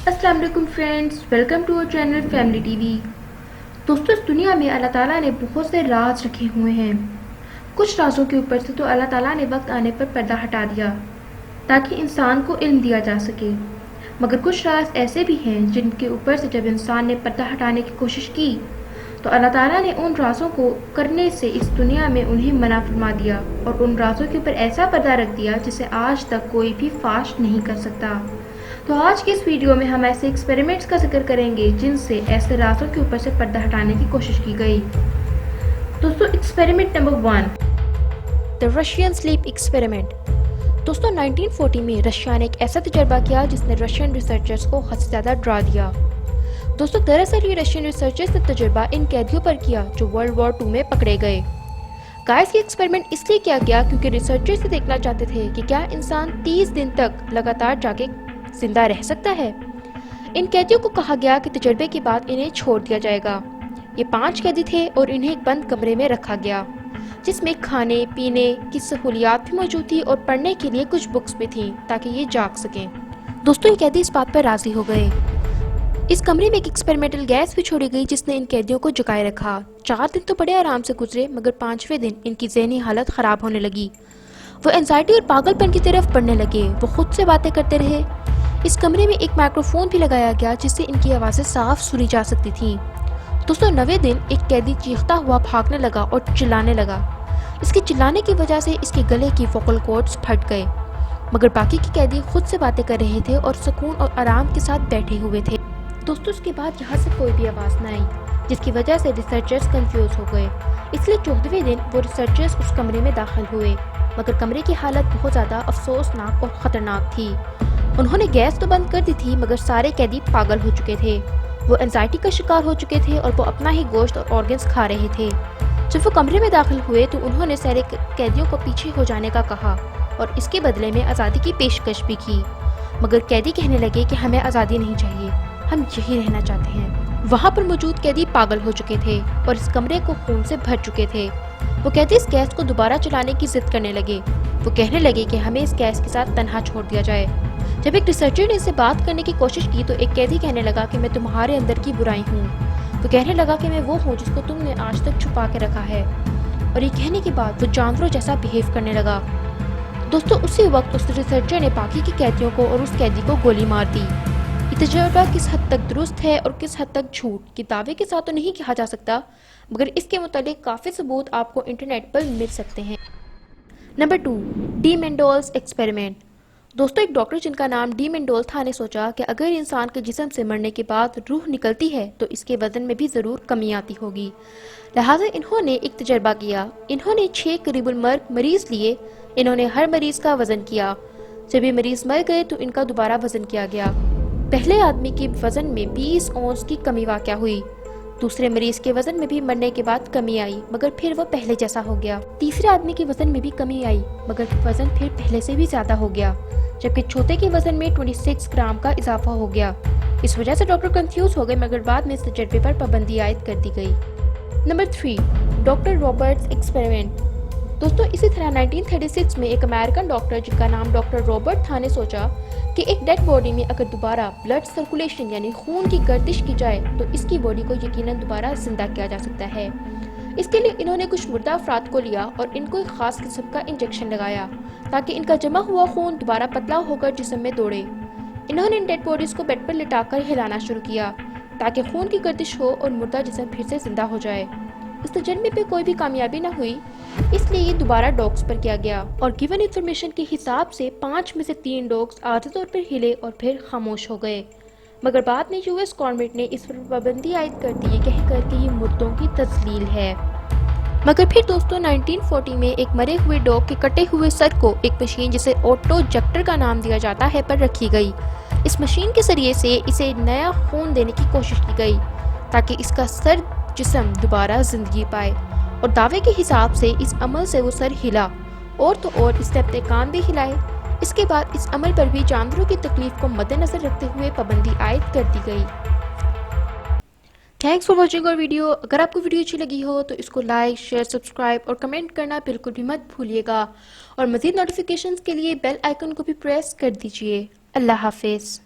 अस्सलाम वालेकुम friends, welcome to our channel family TV. दोस्तों, इस दुनिया में अल्लाह ताला ने बहुत से राज रखे हुए हैं। कुछ राजों के ऊपर से तो अल्लाह ताला ने वक्त आने पर पर्दा हटा दिया ताकि इंसान को इल्म दिया जा सके, मगर कुछ राज ऐसे भी हैं जिनके ऊपर से जब इंसान ने पर्दा हटाने की कोशिश की तो अल्लाह ताला ने उन राजों को करने से इस दुनिया में उन्हें मना फरमा दिया और उन राजों के ऊपर ऐसा पर्दा रख दिया जिसे आज तक कोई भी फाश नहीं कर सकता। तो आज की इस वीडियो में हम ऐसे एक्सपेरिमेंट्स का जिक्र करेंगे जिनसे ऐसे राजों के ऊपर से पर्दा हटाने की कोशिश की गई। दोस्तों, experiment number 1, the Russian sleep experiment. दोस्तों, 1940 में रशिया ने एक ऐसा तजर्बा किया जिसने रशियन रिसर्चर्स को हद से ज़्यादा डरा दिया। दोस्तों, दरअसल ये रशियन रिसर्चर्स ने तजर्बा इन कैदियों पर किया जो वर्ल्ड वॉर 2 में पकड़े गए। गाइस, ये एक्सपेरिमेंट इसलिए किया गया क्योंकि रिसर्चर्स ये देखना चाहते थे कि क्या इंसान 30 दिन तक लगातार जाके जिंदा रह सकता है। इन कैदियों को कहा गया कि तजर्बे के बाद इन्हें छोड़ दिया जाएगा। ये 5 कैदी थे और इन्हें एक बंद कमरे में रखा गया जिसमें खाने पीने की सहूलियात भी मौजूद थी और पढ़ने के लिए कुछ बुक्स भी थी ताकि ये जाग सकें। दोस्तों, ये कैदी इस बात पर राजी हो गए। इस कमरे में एक एक्सपेरिमेंटल गैस भी छोड़ी गई जिसने इन कैदियों को जगाए रखा। 4 दिन तो बड़े आराम से गुजरे, मगर 5वें दिन इनकी ज़हनी हालत ख़राब होने लगी। वो एंजाइटी और पागलपन की तरफ बढ़ने लगे। वो खुद से बातें करते रहे। इस कमरे में एक माइक्रोफोन भी लगाया गया जिससे इनकी आवाज़ें साफ सुनी जा सकती थीं। दोस्तों, 9वें दिन एक कैदी चीखता हुआ भागने लगा और चिल्लाने लगा। इसके चिल्लाने की वजह से इसके गले की वोकल कॉर्ड्स फट गए, मगर बाकी के कैदी खुद से बातें कर रहे थे और सुकून और आराम के साथ बैठे हुए थे। दोस्तों, उसके बाद यहाँ से कोई भी आवाज़ न आई जिसकी वजह से रिसर्चर्स कंफ्यूज हो गए। इसलिए 14वें दिन वो रिसर्चर्स उस कमरे में दाखिल हुए, मगर कमरे की हालत बहुत ज़्यादा अफसोसनाक और ख़तरनाक थी। उन्होंने गैस तो बंद कर दी थी, मगर सारे कैदी पागल हो चुके थे। वो एंजाइटी का शिकार हो चुके थे और वो अपना ही गोश्त और ऑर्गन्स खा रहे थे। जब वो कमरे में दाखिल हुए तो उन्होंने सारे कैदियों को पीछे हो जाने का कहा और इसके बदले में आज़ादी की पेशकश भी की, मगर कैदी कहने लगे कि हमें आज़ादी नहीं चाहिए, हम यही रहना चाहते हैं। वहाँ पर मौजूद कैदी पागल हो चुके थे और इस कमरे को खून से भर चुके थे। वो कैदी इस गैस को दोबारा चलाने की जिद करने लगे। वो कहने लगे कि हमें इस गैस के साथ तन्हा छोड़ दिया जाए। जब एक रिसर्चर ने इससे बात करने की कोशिश की तो एक कैदी कहने लगा कि मैं तुम्हारे अंदर की बुराई हूँ। वो कहने लगा कि मैं वो हूँ जिसको तुमने आज तक छुपा के रखा है, और ये कहने के बाद वो जानवरों जैसा बिहेव करने लगा। दोस्तों, उसी वक्त उस रिसर्चर ने बाकी के कैदियों को और उस कैदी को गोली मार दी। ये तजुर्बा किस हद तक दुरुस्त है और किस हद तक झूठ के दावे के साथ तो नहीं कहा जा सकता, मगर इसके मुतालिक काफ़ी सबूत आपको इंटरनेट पर मिल सकते हैं। Number 2, the Mendel's experiment. दोस्तों, एक डॉक्टर जिनका नाम डी मेंडोल था ने सोचा कि अगर इंसान के जिस्म से मरने के बाद रूह निकलती है तो इसके वजन में भी ज़रूर कमी आती होगी। लिहाजा इन्होंने एक तजर्बा किया। इन्होंने 6 करीबुल मर्ग मरीज़ लिए। इन्होंने हर मरीज़ का वज़न किया। जब ये मरीज़ मर गए तो इनका दोबारा वज़न किया गया। पहले आदमी के वज़न में 20 औंस की कमी वाक़या हुई। दूसरे मरीज़ के वज़न में भी मरने के बाद कमी आई, मगर फिर वो पहले जैसा हो गया। तीसरे आदमी के वज़न में भी कमी आई, मगर वज़न फिर पहले से भी ज़्यादा हो गया, जबकि चौथे के वज़न में 26 ग्राम का इजाफा हो गया। इस वजह से डॉक्टर कंफ्यूज हो गए, मगर बाद में इस तजर्बे पर पाबंदी आयद कर दी गई। Number 3, doctor Roberts experiment. दोस्तों, इसी तरह 1936 में एक अमेरिकन डॉक्टर जिनका नाम डॉक्टर रॉबर्ट था ने सोचा कि एक डेड बॉडी में अगर दोबारा ब्लड सर्कुलेशन यानी खून की गर्दिश की जाए तो इसकी बॉडी को यकीनन दोबारा जिंदा किया जा सकता है। इसके लिए इन्होंने कुछ मुर्दा अफराद को लिया और इनको एक खास किस्म का इंजेक्शन लगाया ताकि इनका जमा हुआ खून दोबारा पतला होकर जिस्म में दौड़े। इन्होंने इन डेड बॉडीज को बेड पर लिटाकर हिलाना शुरू किया ताकि खून की गर्दिश हो और मुर्दा जिस्म फिर से जिंदा हो जाए। इस तजर्बे पे कोई भी कामयाबी न हुई, इसलिए ये दोबारा डॉग्स पर किया गया और गिवन इंफॉर्मेशन के हिसाब से 5 में से 3 डॉग्स आधे तौर पर हिले और फिर खामोश हो गए, मगर बाद में यूएस गवर्नमेंट ने इस पर पाबंदी आयद कर दी कहकर कि ये मुर्दों की तस्लील है। मगर फिर दोस्तों 1940 में एक मरे हुए डॉग के कटे हुए सर को एक मशीन जिसे ऑटोजेक्टर का नाम दिया जाता है पर रखी गई। इस मशीन के जरिए से इसे नया खून देने की कोशिश की गई ताकि इसका सर जिस्म दोबारा जिंदगी पाए, और दावे के हिसाब से इस अमल से वो सर हिला और तो और इसने अपने कान भी हिलाए। इसके बाद इस अमल पर भी जानवरों की तकलीफ को मद्देनजर रखते हुए पाबंदी आयद कर दी गई। Thanks for watching our video. अगर आपको वीडियो अच्छी लगी हो तो इसको लाइक, शेयर, सब्सक्राइब और कमेंट करना बिल्कुल भी मत भूलिएगा, और मज़ीद नोटिफिकेशंस के लिए बेल आइकन को भी प्रेस कर दीजिए। अल्लाह हाफिज़।